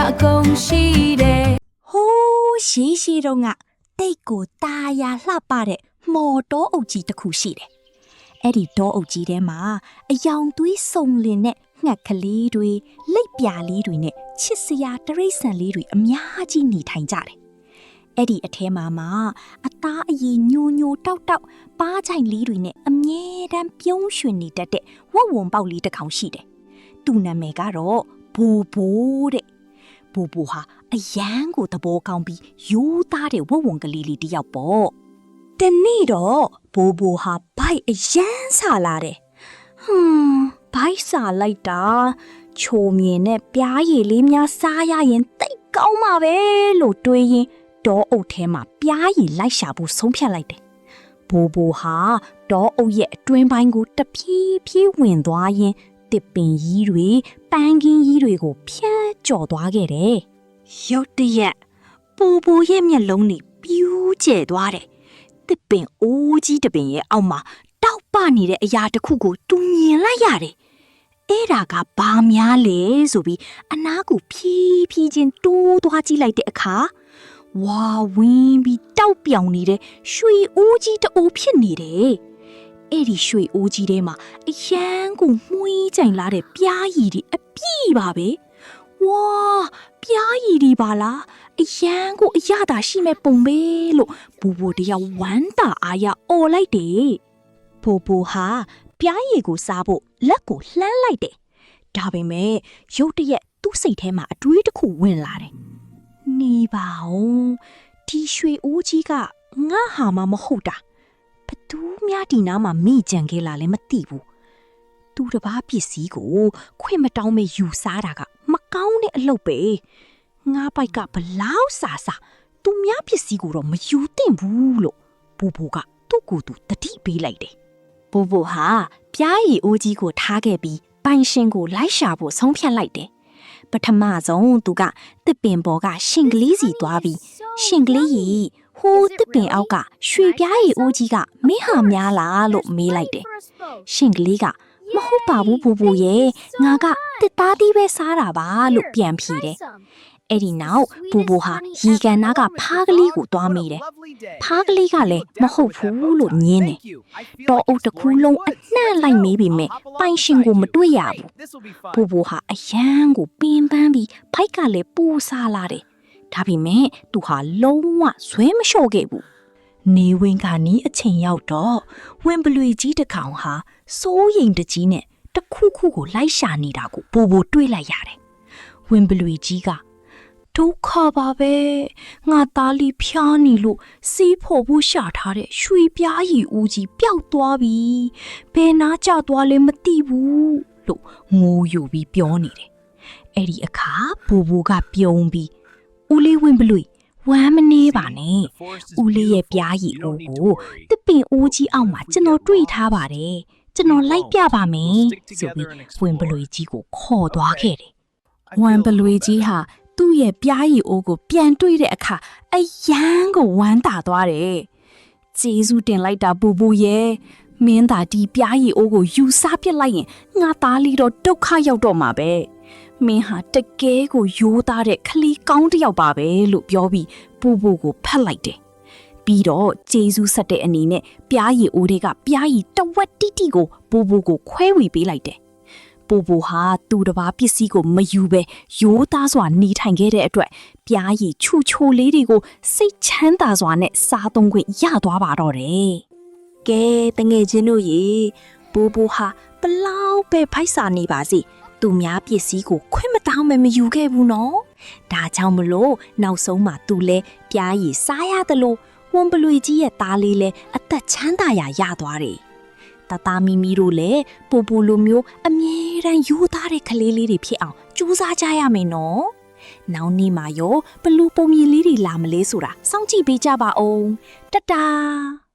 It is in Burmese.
အကုန်ရှိတယ် ဟိုးရှိတော့ငါတိတ်ကိုตาရလှပတဲ့မော်တော်အုပ်ကြီးတစ်ခုရှိတယ်အဲ့ဒီတောအုပ်ကြီးထဲမှာအယောင်သွေးစုံလင်တဲ့ငှက်ကလေးတွေလိပ်ပြာလေးတွေနဲ့ချစ်စရာတရိတ်ဆန်လေးတွေအများကြီးနေထိုင်ကြတယ်အဲ့ဒီအထဲမှာအသားအရည်ညိုညိုတောက်တောက်ပါးချိုင်လေးတွေနဲ့အမြဲတမ်းပြုံးရွှင်နေတတ်တဲ့ဝက်ဝံပေါက်လေးတစ်ကောင်ရှိတယ်သူ့နာမည်ကတော့ဘူဘူတဲ့ဘူဘူဟာအယမ်းကိုသဘောကောင်းပြီးရိုးသားတဲ့ဝက်ဝံကလေးလေးတစ်ယောက်ပေါ့တနေ့တော့ဘူဘူဟာဘိုက်အယမ်းဆာလာတယ်ဘိုက်ဆာလိုက်တာချိုမြင်နဲ့ပြားရည်လေးများစားရရင်တိတ်ကောင်းမှာပဲလို့တွေးရင်တောအုပ်ထဲမှာပြားရည်လိုက်ရှာဖို့ဆုံးဖြတ်လိုက်တယ်ဘူဘူဟာတောအုပ်ရဲ့အတွင်းပိုင်းကိုတဖြည်းဖြည်းဝင်သွားရင်တစ်ပင်ကြီးတွေပန်းကင်းကြီးတွေကိုဖြန်းကျော်သွားခဲ့တယ်ရုတ်တရက်ဘူဘူရဲ့မျက်လုံးတွေပြူးကျဲသွားတယ်တစ်ပင်အိုးကြီးတစ်ပင်ရဲ့အောက်မှာတောက်ပနေတဲ့အရာတစ်ခုကိုသူမြင်လိုက်ရတယ်အဲ့ဒါကဘာများလဲဆိုပြီးအနားကိုဖြည်းဖြည်းချင်းတိုးသွားကြည့်လိုက်တဲ့အခါဝါဝင်းပြီးတောက်ပြောင်နေတဲ့ရွှေအိုးကြီးတအိုးဖြစ်နေတယ်အဲ့ဒီရွှေအိုးကြီးထဲမှာအရန်ကိုမှုေးကြိုင်လာတဲ့ပြားရည်တွေအပြည့်ပါပဲဝါပြားရည်တွေပါလားအရန်ကိုအရသာရှိမဲ့ပုံပဲလို့ဘူဘူတယောက်ဝမ်းတာအားရအော်လိုက်တယ်ဘူဘူဟာပြားရည်ကိုစားဖို့လက်ကိုလှမ်းလိုက်တယ်ဒါပေမဲ့ရုတ်တရက်သူ့စိတ်ထဲမှာအတွေးတစ်ခုဝင်လာတယ်နေပါဦးဒီရွှေအိုးကြီးကငါဟာမှမဟုတ်တာဘသူများဒီနားမှာမိကြံခဲ့လာလဲမသိဘူးသူတစ်ပါးပစ္စည်းကိုခွင့်မတောင်းမဲ့ယူစားတာကမကောင်းတဲ့အလုပ်ပဲငါပိုက်ကဘလောက်စာသူများပစ္စည်းကိုတော့မယူသင့်ဘူးလို့ဘူဘူကသူ့ကိုယ်သူတတိပေးလိုက်တယ်ဘူဘူဟာပြားရည်အိုးကြီးကိုထားခဲ့ပြီးပိုင်ရှင်ကိုလိုက်ရှာဖို့ဆုံးဖြတ်လိုက်တယ်ပထမဆုံးသူကတစ်ပင်ပေါ်ကရှင်ကလေးစီသွားပြီးရှင်ကလေးကြီးဟိုးတစ်ပင်အောက်ကရွှေပြားရည်အိုးကြီးကမင်းဟာများလားလို့မေးလိုက်တယ်ရှင်ကလေးကမဟုတ်ပါဘူးဘူဘူရဲ့ငါကတစ်သားသီးပဲစားတာပါလို့ပြန်ဖြေတယ်အဲ့ဒီနောက်ဘူဘူဟာရီကန်နာကဖားကလေးကိုသွားမိတယ်ဖားကလေးကလည်းမဟုတ်ဘူးလို့ညင်းတယ်တောအုပ်တစ်ခုလုံးအနှံ့လိုက်မေးပြီးမြဲပိုင်ရှင်ကိုမတွေ့ရဘူးဘူဘူဟာအယမ်းကိုပင်ပန်းပြီးဘိုက်ကလည်းပူစားလာတယ်ဒါပေမဲ့သူဟာလုံးဝဇွဲမလျှော့ခဲ့ဘူးနေဝင်ကနီးအချိန်ရောက်တော့ဝင်ပလွေကြီးတစ်ကောင်ဟာစိုးရိမ်တကြီးနဲ့တခုခုကိုလိုက်ရှာနေတာကိုဘူဘူတွေ့လိုက်ရတယ်ဝင်ပလွေကြီးကဒုက္ခပါပဲငါသားလေးဖျားနေလို့စီးဖို့ဖို့ရှာထားတဲ့ရွှေပြားရည်ဦးကြီးပျောက်သွားပြီဘယ်နာကျသွားလဲမသိဘူးလို့ငိုယိုပြီးပြောနေတယ်အဲ့ဒီအခါဘူဘူကပြုံးပြီးဦးလေးဝင်ပလွေဝမ်းမနေပါနဲ့ဦးလေးရဲ့ပြားရည်ဦးကိုတစ်ပင်အိုးကြီးအောက်မှာကျွန်တော်တွေ့ထားပါတယ်ကျွန်တော်လိုက်ပြပါမယ်ဆိုပြီးဝင်ပလွေကြီးကိုခေါ်သွားခဲ့တယ်ဝင်ပလွေကြီးဟာသူ့ရဲ့ပြားရည်အိုးကိုပြန်တွေ့တဲ့အခါအယမ်းကိုဝမ်းသာသွားတယ်။ကျေးဇူးတင်လိုက်တာဘူဘူရဲ့မင်းသာဒီပြားရည်အိုးကိုယူစားပစ်လိုက်ရင်ငါသားလေးတော့ဒုက္ခရောက်တော့မှာပဲ။မင်းဟာတကယ်ကိုရိုးသားတဲ့ခလီကောင်းတစ်ယောက်ပါပဲလို့ပြောပြီးဘူဘူကိုဖတ်လိုက်တယ်။ပြီးတော့ကျေးဇူးဆက်တဲ့အနေနဲ့ပြားရည်အိုးတွေကပြားရည်တဝက်တိတိကိုဘူဘူကိုခွဲဝေပေးလိုက်တယ်။ဘူဘူဟာသူတစ်ပါးပစ္စည်းကိုမယူပဲရိုးသားစွာနေထိုင်ခဲ့တဲ့အတွက်ပြားရည်ချူချိုလေးတွေကိုစိတ်ချမ်းသာစွာနဲ့စားသုံးခွင့်ရသွားပါတော့တယ်။ကဲတငယ်ချင်းတို့ရေဘူဘူဟာဘလောက်ပဲဖိုက်စာနေပါစေသူများပစ္စည်းကိုခွင့်မတောင်းမယူခဲ့ဘူးနော်။ဒါကြောင့်မလို့နောက်ဆုံးမှာသူလဲပြားရည်စားရတယ်လို့ဝန်ပလွေကြီးရဲ့သားလေးလဲအသက်ချမ်းသာရာရသွားတယ်။တသားမီမီတို့လည်းပူပူလိုမျိုးအမြဲတမ်းယူသားတဲ့ကလေးလေးတွေဖြစ်အောင်ကြိုးစားကြရမယ်နော်။နောက်နေ့မှာရောဘလူပုံမြင်လေးတွေလာမလဲဆိုတာစောင့်ကြည့်ပေးကြပါဦး။တတား